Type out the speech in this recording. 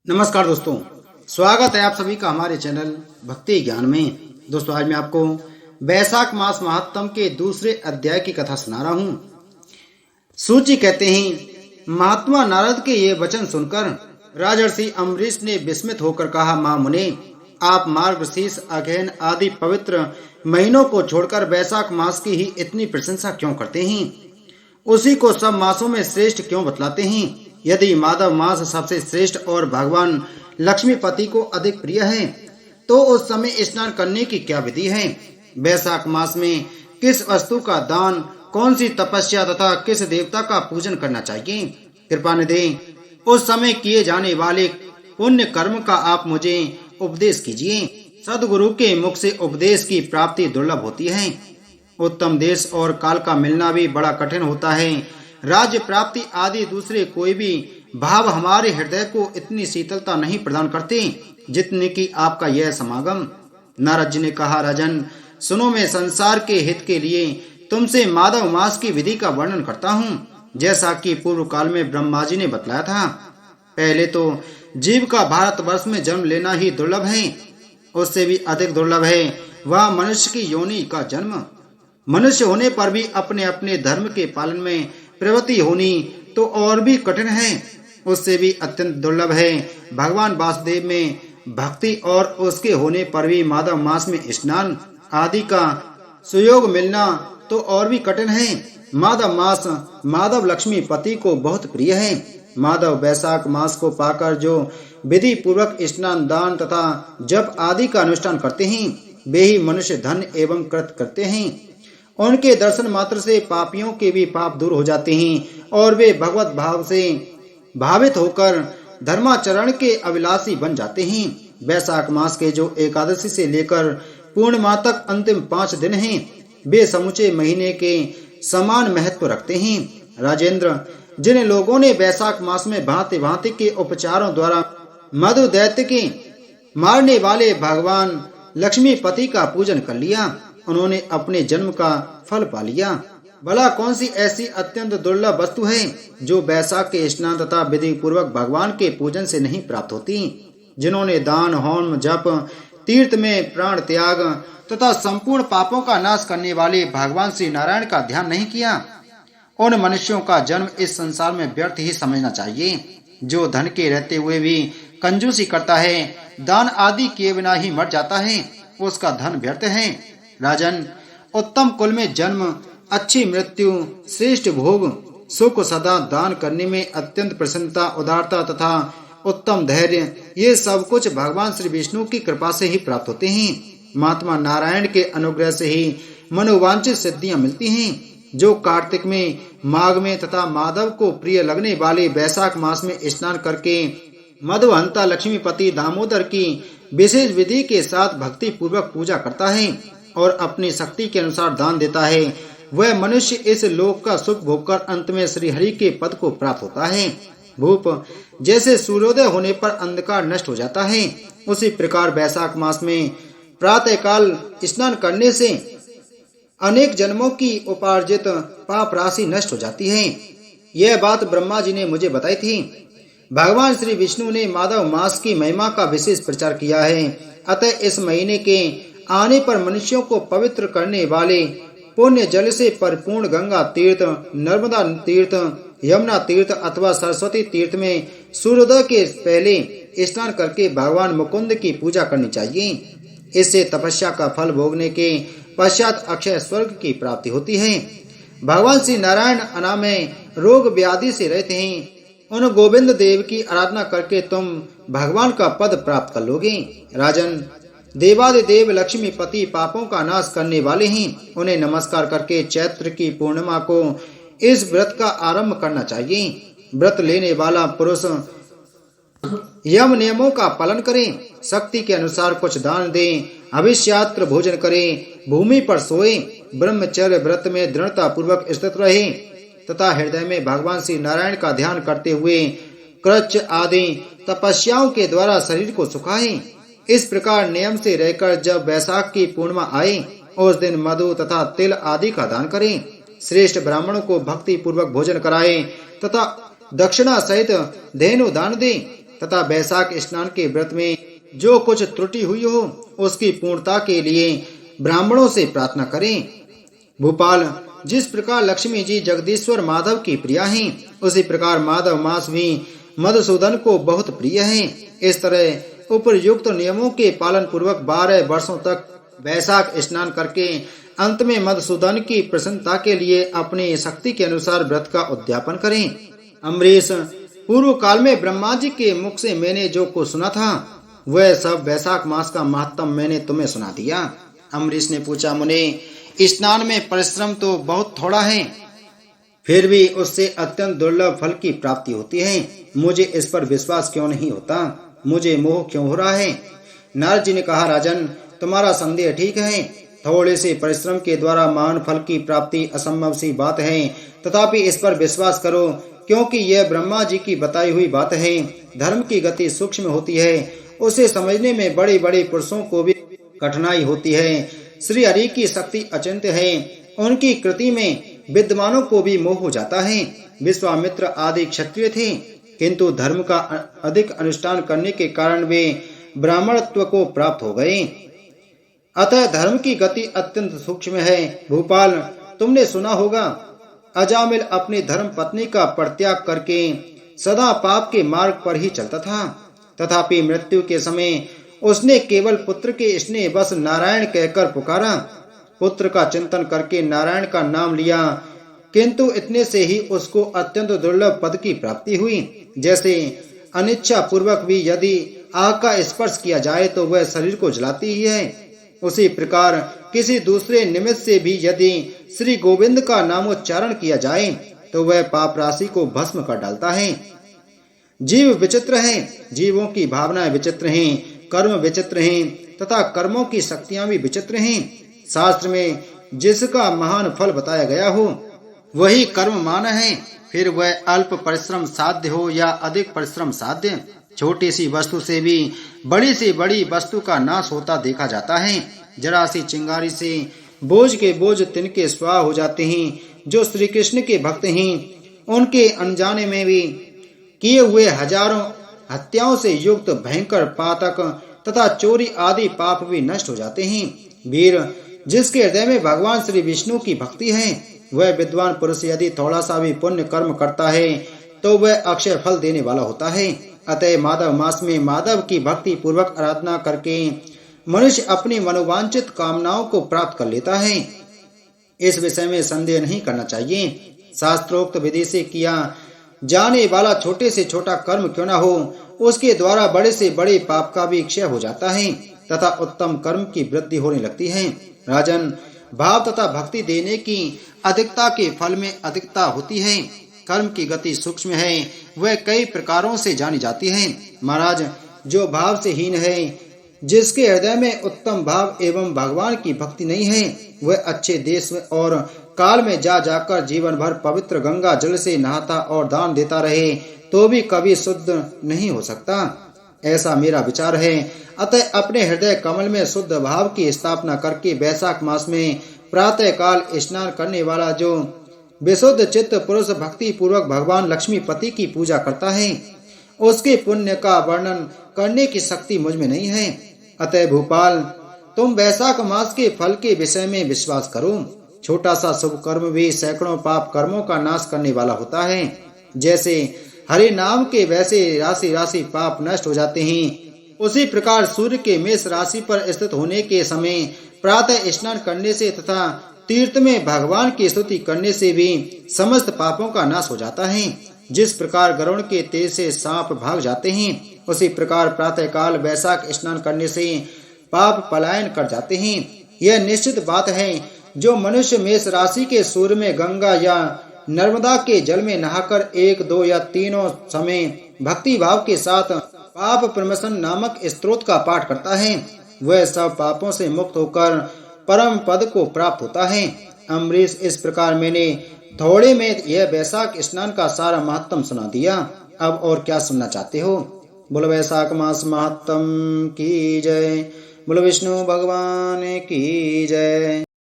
नमस्कार दोस्तों, स्वागत है आप सभी का हमारे चैनल भक्ति ज्ञान में। दोस्तों, आज मैं आपको वैशाख मास महात्म के दूसरे अध्याय की कथा सुना रहा हूँ। सूची कहते हैं, महात्मा नारद के ये वचन सुनकर राजर्षि अम्बरीश ने विस्मित होकर कहा, मां मुने, आप मार्गशीर्ष अगहन आदि पवित्र महीनों को छोड़कर वैशाख मास की ही इतनी प्रशंसा क्यों करते हैं? उसी को सब मासों में श्रेष्ठ क्यों बतलाते हैं? यदि माधव मास सबसे श्रेष्ठ और भगवान लक्ष्मीपति को अधिक प्रिय है, तो उस समय स्नान करने की क्या विधि है? वैशाख मास में किस वस्तु का दान, कौन सी तपस्या तथा किस देवता का पूजन करना चाहिए? कृपा निधि, उस समय किए जाने वाले पुण्य कर्म का आप मुझे उपदेश कीजिए। सदगुरु के मुख से उपदेश की प्राप्ति दुर्लभ होती है। उत्तम देश और काल का मिलना भी बड़ा कठिन होता है। राज्य प्राप्ति आदि दूसरे कोई भी भाव हमारे हृदय को इतनी शीतलता नहीं प्रदान करते जितने कि आपका यह समागम। नारद जी ने कहा, राजन सुनो, मैं संसार के हित के लिए तुमसे माधव मास की विधि का वर्णन करता हूँ, जैसा कि पूर्व काल में ब्रह्मा जी ने बतलाया था। पहले तो जीव का भारतवर्ष में जन्म लेना ही दुर्लभ है, उससे भी अधिक दुर्लभ है वह मनुष्य की योनि का जन्म। मनुष्य होने पर भी अपने अपने धर्म के पालन में प्रवृत्ति होनी तो और भी कठिन है, उससे भी अत्यंत दुर्लभ है भगवान वासुदेव में भक्ति, और उसके होने पर भी माधव मास में स्नान आदि का सुयोग मिलना तो और भी कठिन है। माधव मास माधव लक्ष्मी पति को बहुत प्रिय है। माधव वैशाख मास को पाकर जो विधि पूर्वक स्नान, दान तथा जप आदि का अनुष्ठान करते हैं, वे ही मनुष्य धन एवं कृत करते हैं। उनके दर्शन मात्र से पापियों के भी पाप दूर हो जाते हैं और वे भगवत भाव से भावित होकर धर्माचरण के अभिलाषी बन जाते हैं। वैशाख मास के जो एकादशी से लेकर पूर्णिमा तक अंतिम 5 दिन हैं, वे समूचे महीने के समान महत्व रखते हैं। राजेंद्र, जिन लोगों ने वैशाख मास में भांति भांति के उपचारों द्वारा मधु दैत्य के मारने वाले भगवान लक्ष्मीपति का पूजन कर लिया, उन्होंने अपने जन्म का फल पा लिया। भला कौन सी ऐसी अत्यंत दुर्लभ वस्तु है जो वैशाख के स्नान तथा विधि पूर्वक भगवान के पूजन से नहीं प्राप्त होती? जिन्होंने दान, होम, जप, तीर्थ में प्राण त्याग तथा संपूर्ण पापों का नाश करने वाले भगवान श्री नारायण का ध्यान नहीं किया, उन मनुष्यों का जन्म इस संसार में व्यर्थ ही समझना चाहिए। जो धन के रहते हुए भी कंजूसी करता है, दान आदि किए बिना ही मर जाता है, उसका धन व्यर्थ है। राजन, उत्तम कुल में जन्म, अच्छी मृत्यु, श्रेष्ठ भोग, सुख सदा दान करने में अत्यंत प्रसन्नता, उदारता तथा उत्तम धैर्य, ये सब कुछ भगवान श्री विष्णु की कृपा से ही प्राप्त होते हैं। महात्मा नारायण के अनुग्रह से ही मनोवांछित सिद्धियां मिलती हैं। जो कार्तिक में, माघ में तथा माधव को प्रिय लगने वाले वैशाख मास में स्नान करके मधुहंता लक्ष्मीपति दामोदर की विशेष विधि के साथ भक्ति पूर्वक पूजा करता है और अपनी शक्ति के अनुसार दान देता है, वह मनुष्य इस लोक का सुख भोगकर अंत में श्री हरि के पद को प्राप्त होता है। भूप जैसे सूर्योदय होने पर अंधकार नष्ट हो जाता है, उसी प्रकार वैशाख मास में प्रातः काल स्नान करने से अनेक जन्मों की उपार्जित पाप राशि नष्ट हो जाती है। यह बात ब्रह्मा जी ने मुझे बताई थी। भगवान श्री विष्णु ने माधव मास की महिमा का विशेष प्रचार किया है। अतः इस महीने के आने पर मनुष्यों को पवित्र करने वाले पुण्य जल से परिपूर्ण गंगा तीर्थ, नर्मदा तीर्थ, यमुना तीर्थ अथवा सरस्वती तीर्थ में सूर्योदय के पहले स्नान करके भगवान मुकुंद की पूजा करनी चाहिए। इससे तपस्या का फल भोगने के पश्चात अक्षय स्वर्ग की प्राप्ति होती है। भगवान श्री नारायण अनामय रोग व्याधि से रहते हैं। उन गोविंद देव की आराधना करके तुम भगवान का पद प्राप्त कर लोगे। राजन, देवादिदेव लक्ष्मीपति पापों का नाश करने वाले हैं। उन्हें नमस्कार करके चैत्र की पूर्णिमा को इस व्रत का आरंभ करना चाहिए। व्रत लेने वाला पुरुष यम नियमों का पालन करें, शक्ति के अनुसार कुछ दान दें, अभिष्यात्र भोजन करें, भूमि पर सोए, ब्रह्मचर्य व्रत में दृढ़ता पूर्वक स्थित रहे तथा हृदय में भगवान श्री नारायण का ध्यान करते हुए कृच्छ आदि तपस्याओं के द्वारा शरीर को सुखाएं। इस प्रकार नियम से रहकर जब वैशाख की पूर्णिमा आए, उस दिन मधु तथा तिल आदि का दान करें। श्रेष्ठ ब्राह्मणों को भक्ति पूर्वक भोजन कराएं तथा दक्षिणा सहित धेनु दान दें। तथा वैशाख स्नान के व्रत में जो कुछ त्रुटि हुई हो उसकी पूर्णता के लिए ब्राह्मणों से प्रार्थना करें। भूपाल, जिस प्रकार लक्ष्मी जी जगदीश्वर माधव की प्रिया हैं, उसी प्रकार माधव मास भी मधुसूदन को बहुत प्रिय है। इस तरह उपयुक्त नियमों के पालन पूर्वक 12 वर्षों तक वैशाख स्नान करके अंत में मधुसूदन की प्रसन्नता के लिए अपनी शक्ति के अनुसार व्रत का उद्यापन करें। अम्बरीश, पूर्व काल में ब्रह्मा जी के मुख से मैंने जो कुछ सुना था वह सब वैशाख मास का महत्व मैंने तुम्हें सुना दिया। अम्बरीश ने पूछा, मुने, स्नान में परिश्रम तो बहुत थोड़ा है, फिर भी उससे अत्यंत दुर्लभ फल की प्राप्ति होती है। मुझे इस पर विश्वास क्यों नहीं होता? मुझे मोह क्यों हो रहा है? नारद जी ने कहा, राजन, तुम्हारा संदेह ठीक है। थोड़े से परिश्रम के द्वारा महान फल की प्राप्ति असंभव सी बात है, तथापि इस पर विश्वास करो, क्योंकि यह ब्रह्मा जी की बताई हुई बात है। धर्म की गति सूक्ष्म होती है, उसे समझने में बड़े बड़े पुरुषों को भी कठिनाई होती है। श्री हरि की शक्ति अचिंत्य है, उनकी कृति में विद्वानों को भी मोह हो जाता है। विश्वामित्र आदि क्षत्रिय थे, किंतु धर्म का अधिक अनुष्ठान करने के कारण वे ब्राह्मणत्व को प्राप्त हो गए। अतः धर्म की गति अत्यंत सूक्ष्म है। भूपाल, तुमने सुना होगा, अजामिल अपनी धर्म पत्नी का परित्याग करके सदा पाप के मार्ग पर ही चलता था, तथापि मृत्यु के समय उसने केवल पुत्र के स्नेह बस नारायण कहकर पुकारा। पुत्र का चिंतन करके नारायण का नाम लिया, किंतु इतने से ही उसको अत्यंत दुर्लभ पद की प्राप्ति हुई। जैसे अनिच्छा पूर्वक भी यदि आग का स्पर्श किया जाए तो वह शरीर को जलाती ही है, उसी प्रकार किसी दूसरे निमित्त से भी यदि श्री गोविंद का नामोच्चारण किया जाए तो वह पाप राशि को भस्म कर डालता है। जीव विचित्र हैं, जीवों की भावनाएं विचित्र हैं, कर्म विचित्र हैं तथा कर्मों की शक्तियां भी विचित्र हैं। शास्त्र में जिसका महान फल बताया गया हो वही कर्म मान है, फिर वह अल्प परिश्रम साध्य हो या अधिक परिश्रम साध्य। छोटी सी वस्तु से भी बड़ी से बड़ी वस्तु का नाश होता देखा जाता है। जरा सी चिंगारी से बोझ के बोझ तिनके स्वाह हो जाते हैं। जो श्री कृष्ण के भक्त हैं उनके अनजाने में भी किए हुए हजारों हत्याओं से युक्त भयंकर पातक तथा चोरी आदि पाप भी नष्ट हो जाते हैं। वीर, जिसके हृदय में भगवान श्री विष्णु की भक्ति है वह विद्वान पुरुष यदि थोड़ा सा भी पुण्य कर्म करता है तो वह अक्षय फल देने वाला होता है। अतः माधव मास में माधव की भक्ति पूर्वक आराधना करके मनुष्य अपनी मनोवांछित कामनाओं को प्राप्त कर लेता है। इस विषय में संदेह नहीं करना चाहिए। शास्त्रोक्त विधि से किया जाने वाला छोटे से छोटा कर्म क्यों न हो, उसके द्वारा बड़े से बड़े पाप का भी क्षय हो जाता है तथा उत्तम कर्म की वृद्धि होने लगती है। राजन, भाव तथा भक्ति देने की अधिकता के फल में अधिकता होती है। कर्म की गति सूक्ष्म है, वह कई प्रकारों से जानी जाती है। महाराज, जो भाव से हीन है, जिसके हृदय में उत्तम भाव एवं भगवान की भक्ति नहीं है, वह अच्छे देश और काल में जा जाकर जीवन भर पवित्र गंगा जल से नहाता और दान देता रहे तो भी कभी शुद्ध नहीं हो सकता। ऐसा मेरा विचार है। अतः अपने हृदय कमल में शुद्ध भाव की स्थापना करके वैशाख मास में प्रातः काल स्नान करने वाला जो विशुद्ध चित्त पुरुष भक्ति पूर्वक भगवान लक्ष्मीपति की पूजा करता है, उसके पुण्य का वर्णन करने की शक्ति मुझ में नहीं है। अतः भूपाल, तुम वैशाख मास के फल के विषय में विश्वास करो। छोटा सा शुभ कर्म भी सैकड़ों पाप कर्मों का नाश करने वाला होता है। जैसे हरि नाम के वैसे राशि राशि पाप नष्ट हो जाते हैं, उसी प्रकार सूर्य के मेष राशि पर स्थित होने के समय प्रातः स्नान करने से तथा तीर्थ में भगवान की स्तुति करने से भी समस्त पापों का नाश हो जाता है। जिस प्रकार गरुड़ के तेज से सांप भाग जाते हैं, उसी प्रकार प्रातः काल वैशाख स्नान करने से पाप पलायन कर जाते हैं। यह निश्चित बात है। जो मनुष्य मेष राशि के सूर्य में गंगा या नर्मदा के जल में नहाकर 1, 2 या 3 समय भक्ति भाव के साथ पाप प्रमशन नामक स्तोत्र का पाठ करता है, वह सब पापों से मुक्त होकर परम पद को प्राप्त होता है। अम्बरीश, इस प्रकार मैंने थोड़े में यह वैशाख स्नान का सारा महत्व सुना दिया। अब और क्या सुनना चाहते हो? बोलो वैशाख मास महत्म की जय। बोलो विष्णु भगवान की जय।